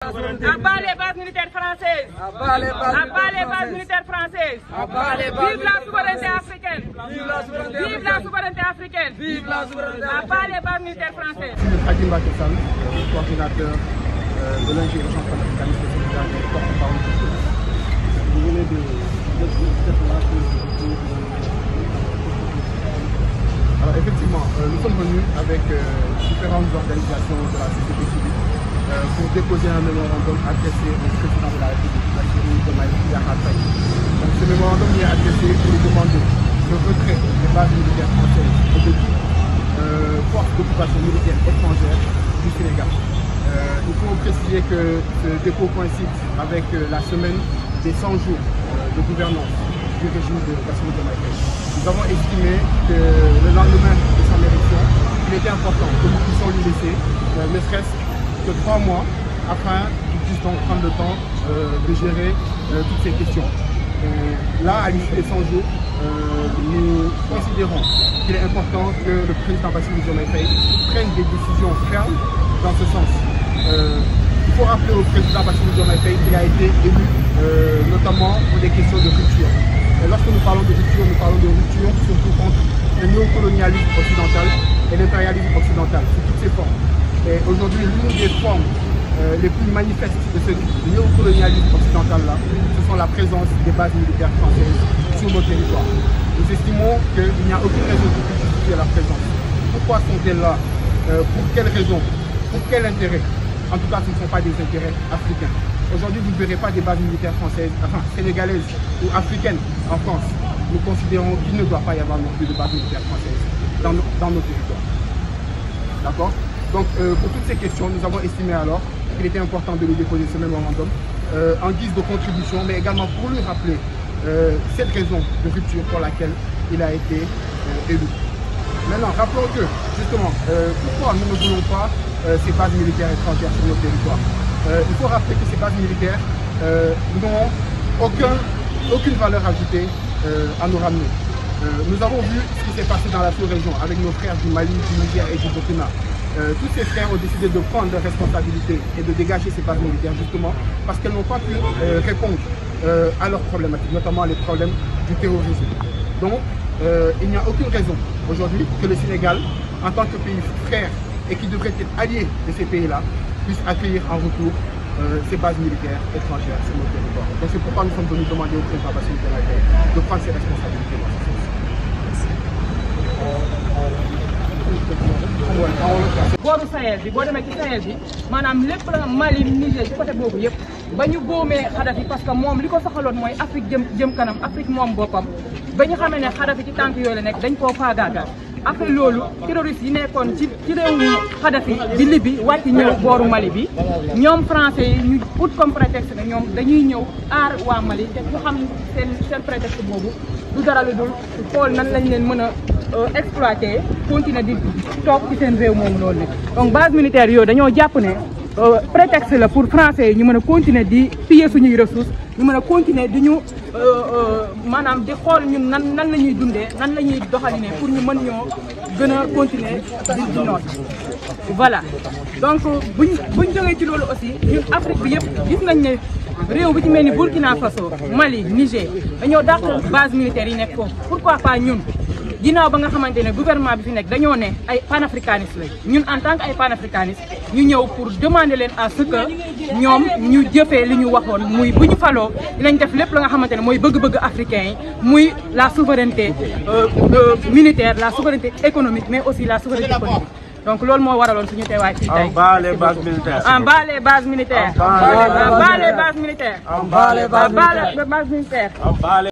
À bas les bases militaires françaises. À bas les bases militaires françaises. Vive la souveraineté africaine. Vive la souveraineté africaine. À bas les bases militaires françaises. Je suis Hakim Bakessan, coordinateur de l'ingénierie panafricaniste et solidaire et porte-parole du groupe. Vous venez de Alors effectivement, nous sommes venus avec différentes organisations de la société civile pour déposer un mémorandum adressé au président de la République, Diomaye Faye. Donc ce mémorandum est adressé pour lui demander le retrait des bases militaires françaises et de toutes forces d'occupation militaire étrangères du Sénégal. Il faut préciser que ce dépôt coïncide avec la semaine des 100 jours de gouvernance du régime de Bassirou Diomaye Faye. Nous avons estimé que le lendemain de son élection, il était important que nous puissions lui laisser ne serait-ce que 3 mois afin qu'il puisse donc prendre le temps de gérer toutes ces questions. Là, à l'issue des 100 jours, nous considérons qu'il est important que le président Bassirou Diomaye Faye prenne des décisions fermes dans ce sens. Il faut rappeler au président Bassirou Diomaye Faye qu'il a été élu notamment pour des questions de rupture. Et lorsque nous parlons de rupture, nous parlons de rupture surtout contre le néocolonialisme occidental et l'impérialisme occidental, sous toutes ses formes. Et aujourd'hui, l'une des formes les plus manifestes de ce néocolonialisme occidental-là, ce sont la présence des bases militaires françaises sur nos territoires. Nous estimons qu'il n'y a aucune raison pour justifier la présence. Pourquoi sont-elles là? Pour quelles raisons? Pour quel intérêt? En tout cas, ce ne sont pas des intérêts africains. Aujourd'hui, vous ne verrez pas des bases militaires françaises, enfin sénégalaises ou africaines en France. Nous considérons qu'il ne doit pas y avoir non plus de bases militaires françaises dans nos territoires. D'accord? Donc, pour toutes ces questions, nous avons estimé alors qu'il était important de lui déposer ce mémorandum en guise de contribution, mais également pour lui rappeler cette raison de rupture pour laquelle il a été élu. Maintenant, rappelons que, justement, pourquoi nous ne voulons pas ces bases militaires étrangères sur nos territoires? Il faut rappeler que ces bases militaires n'ont aucune valeur ajoutée à nous ramener. Nous avons vu ce qui s'est passé dans la sous-région avec nos frères du Mali, du Niger et du Burkina. Tous ces frères ont décidé de prendre leurs responsabilités et de dégager ces bases militaires justement parce qu'elles n'ont pas pu répondre à leurs problématiques, notamment les problèmes du terrorisme. Donc, il n'y a aucune raison aujourd'hui que le Sénégal, en tant que pays frère et qui devrait être allié de ces pays-là, puisse accueillir en retour ces bases militaires étrangères sur notre territoire. Donc c'est pourquoi nous sommes venus demander au président Bassirou Diomaye Faye de prendre ses responsabilités dans ce sens. booru Sahel bi boo demee ci Sahel bi maanaam lépp la Mali Niger ci côté boobu yëpp ba ñu boomee Kadhafi parce que moom li ko soxaloon mooy Afrique jëm kanam Afrique moom boppam ba ñu xamee ne Kadhafi ci tànk yooyu la nekk dañ koo faagaagal. après loolu terroristes yi nekkoon ci réewu Kadhafi di Libye wàcc ñëw booru Mali bi ñoom français yi ñu ut comme prétexte ne ñoom dañuy ñëw aar waa Mali te ñu xam seen prétexte boobu du dara lu dul xool nan lañ leen mën a exploiter continuer di toog ci seen réew moomu loolu nag. donc base militaire yooyu dañoo jàpp ne prétexte la pour français yi ñu mën a continuer di piller suñuy ressources ñu mën a continuer di ñu maanaam di xool ñun nan la ñuy dundee nan la ñuy doxalinee pour ñu mën ñoo gën a continuer di noot. voilà donc buñ jógee ci loolu aussi ñun Afrique bi yëpp gis nañ ne réew bi ci mel ni Burkina Faso Mali Niger dañoo dàq base militaire yi nekk foofu pourquoi pas ñun. ginnaaw ba nga xamante ne gouvernement bi fi nekk dañoo ne ay panafricanistes lañ ñun en tant que ay panafricanistes ñu ñëw pour demander leen à ce que ñoom ñu jëfee li ñu waxoon muy bu ñu faloo dinañ def lépp la nga xamante ne mooy bëgg-bëgg africain yi muy la souveraineté militaire la souveraineté économique mais aussi la souveraineté politique. donc loolu moo waraloon suñu teewaay fii tey. En bas les bases militaires. En bas les bases militaires. En bas les bases militaires. En bas les bases militaires. En bas les bases militaires.